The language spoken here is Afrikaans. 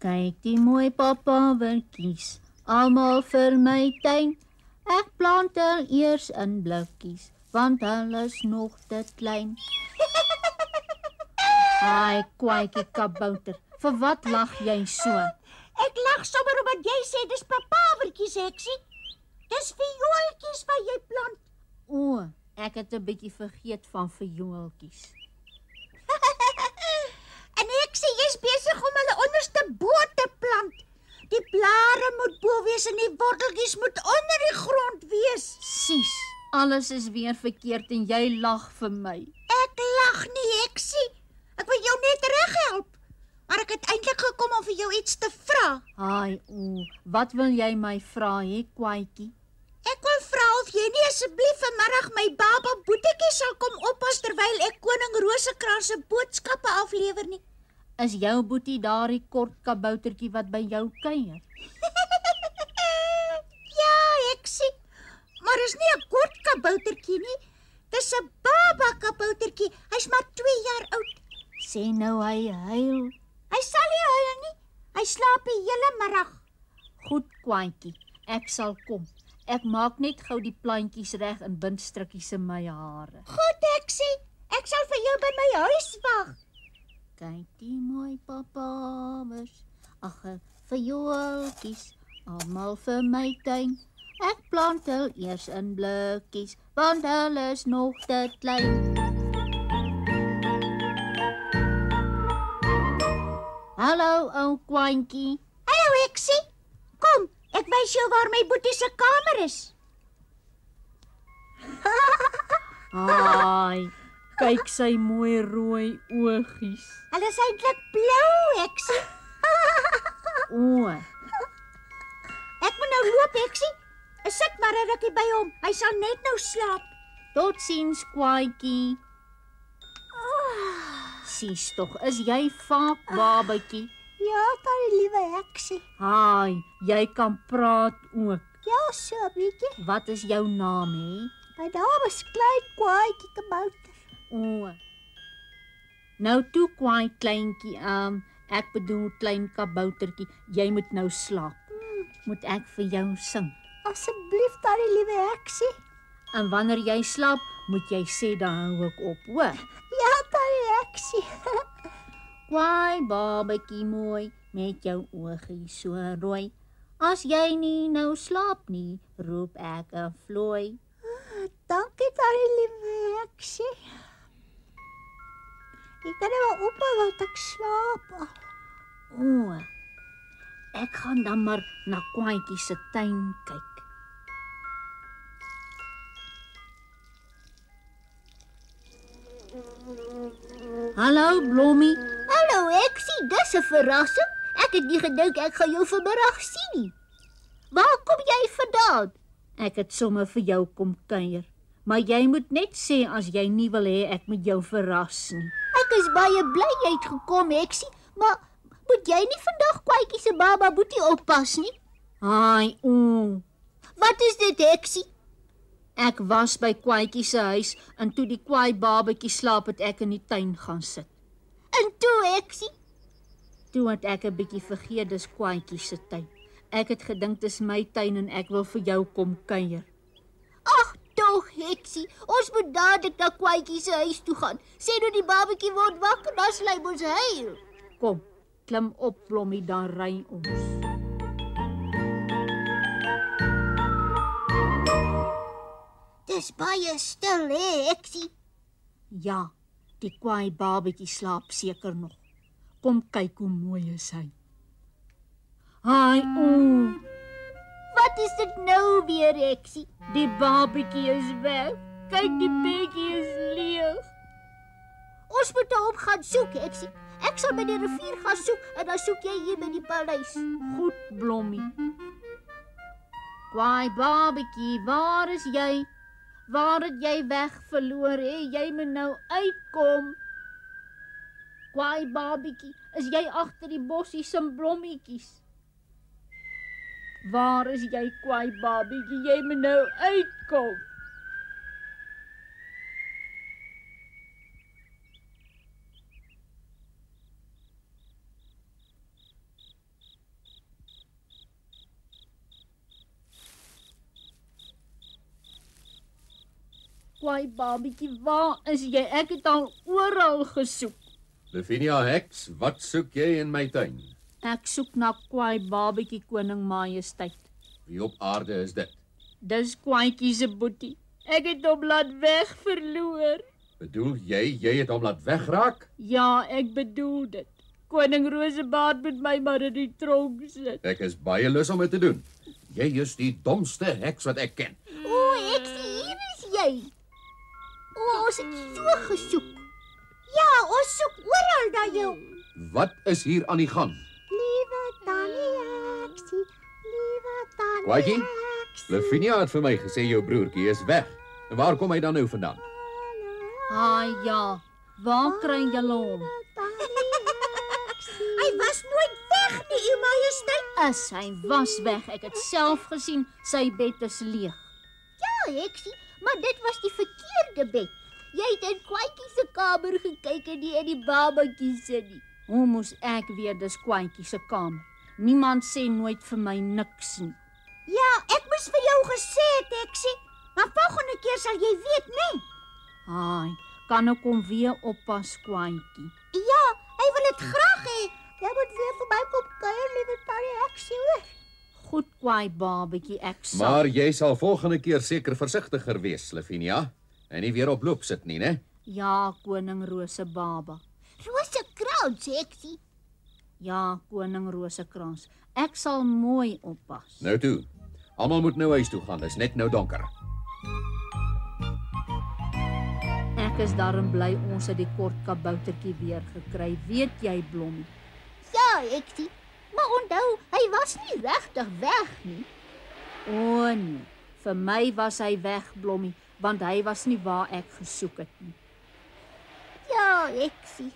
Kyk die mooi papawertjies, almal vir my tuin. Ek plant hulle eers in blikkies, want hulle is nog te klein. Ai, kwaaitjie kabouter, vir wat lag jy so? Ek lag sommer omdat jy sê dis papawertjies, Heksie. Dis viooltjies wat jy plant. O, ek het 'n bietjie vergeet van viooltjies. En Heksie, jy's besig om hulle onderste bo te plant. Die blare moet bo wees en die worteltjies moet onder die grond wees. Sies, alles is weer verkeerd en jy lag vir my. Ek lag nie, Heksie. Ek wil jou net reghelp. Maar ek het eintlik gekom om vir jou iets te vra. Ai, o, wat wil jy my vra, hè, kwaaitjie? Ek wil vra of jy nie asseblief vanmiddag my baba Boetjie sal kom oppas terwyl ek koning Rosekrans se boodskappe aflewer nie. Is jou boetie daardie kort kaboutertjie wat by jou kuier? Ja, Heksie. Maar is nie 'n kort kaboutertjie nie. Dis 'n baba kaboutertjie. Hy's maar 2 jaar oud. Sê nou hy huil. Hy sal nie huil nie. Hy slaap die hele middag. Goed, kwaaitjie, ek sal kom. Ek maak net gou die plantjies reg en bind strikkies in my hare. Goed, Heksie. Ek sal vir jou by my huis wag. Kyk die mooi papawers, ag, viooltjies, almal vir my tuin. Ek plant hulle eers in blikkies, want hulle is nog te klein. Hallo, ou kwaaitjie. Hallo, Heksie. Kom, ek wys jou waar my boetie se kamer is. Ai, kyk sy mooi rooi oogies. Hulle is eintlik blou, Heksie. O, Ek moet nou loop, Heksie. Sit maar 'n rukkie by hom. Hy sal net nou slaap. totsiens kwaaitjie. Sies tog, is jy vaak babatjie? Ja, baie liewe Heksie. Ai, jy kan praat ook. Ja, so 'n bietjie. Wat is jou naam, hè? My naam is Klein Kwaaitjie Kabouter. O. Nou toe kwaai kleintjie, ek bedoel klein kaboutertjie, jy moet nou slaap. Moet ek vir jou sing? Asseblief, baie liewe Heksie. En wanneer jy slaap, moet jy sê dan hou ek op, hoor. Ja, baie Heksie. Kwaai babatjie mooi, met jou oogies so rooi. As jy nie nou slaap nie, roep ek 'n vlooi. Dankie, baie liewe Heksie. Ek kan nou ophou want ek slaap. O, ek gaan dan maar na kwaaitjie se tuin kyk. Hallo, Blommie. Hallo Heksie, dis 'n verrassing. Ek het nie gedink ek gaan jou vanmiddag sien nie. Waar kom jy vandaan? Ek het sommer vir jou kom kuier. Maar jy moet net sê as jy nie wil hê ek moet jou verras nie. Ek is baie bly jy het gekom, Heksie, maar moet jy nie vandag Kwaaitjie se baba Boetie oppas nie? Ai, o. Wat is dit, Heksie? Ek was by kwaaitjie se huis en toe die kwaai babatjie slaap het ek in die tuin gaan sit. En toe, Heksie? Toe het ek 'n bietjie vergeet dis kwaaitjie se tuin. Ek het gedink dis my tuin en ek wil vir jou kom kuier. Ag, tog, Heksie, ons moet dadelik na Kwaaitjie se huis toe gaan. Sê nou die babatjie word wakker, dan sal hy mos huil. Kom, klim op Blommie, dan ry ons. Dis baie stil, hè, Heksie? Ja, die kwaai babatjie slaap seker nog. Kom kyk hoe mooi is hy. Ai, o. Wat is dit nou weer, Heksie? Die babatjie is weg. Kyk, die bedjie is leeg. Ons moet hom gaan soek, Heksie. Ek sal by die rivier gaan soek en dan soek jy hier by die paleis. Goed, Blommie. Kwaai babatjie, waar is jy? Waar het jy weg verloor, hè? Jy moet nou uitkom. Kwaai babatjie, is jy agter die bossies en blommetjies? Waar is jy, kwaai babatjie? Jy moet nou uitkom. Kwaai babietjie, waar is jy? Ek het al oral gesoek. Lavinia Heks, wat soek jy in my tuin? Ek soek na Kwaai babietjie koning majesteit. Wie op aarde is dit? Dis Kwaaitjie se boetie. Ek het hom laat weg verloor. Bedoel jy het hom laat wegraak? Ja, ek bedoel dit. Koning Rosebaard moet my maar in die tronk sit. Ek is baie lus om dit te doen. Jy is die domste heks wat ek ken. O, hier is jy. O, ons het so gesoek. Ja, ons soek oral na jou. Wat is hier aan die gang? Liewe Tannie Heksie, liewe Tannie Kwaaitjie? Heksie. Lavinia het vir my gesê jou broertjie is weg. En waar kom hy dan nou vandaan? Ja, waar kry julle hom? Hy was nooit weg nie, u majesteit. Hy was weg. Ek het self gesien, sy bed is leeg. Ja, Heksie, maar dit was die verkeerde bed. Jy het in Kwaaitjie se kamer gekyk en nie in die babatjie se nie. Hoe moes ek weet dis Kwaaitjie se kamer? Niemand sê nooit vir my niks nie. Ja, ek moes vir jou gesê het, Heksie. Maar volgende keer sal jy weet, nee. Kan ek hom weer oppas, Kwaaitjie? Ja, hy wil dit graag hê. Jy moet weer vir my kom kuier, liewe Tannie Heksie, hoor. Goed, Kwaai babietjie, ek sal. Maar jy sal volgende keer seker versigtiger wees, Lavinia. En nie weer op loop sit nie, né? Ja, koning Rosebaba. Rosekrans, Heksie. Ja, koning Rosekrans. Ek sal mooi oppas. Nou toe. Almal moet nou huis toe gaan. Dis net nou donker. Ek is darm bly ons het die kort kaboutertjie weer gekry. Weet jy, Blommie? Ja, Heksie. Maar onthou, hy was nie regtig weg nie. O nee, vir my was hy weg, Blommie, want hy was nie waar ek gesoek het nie. Ja, Heksie.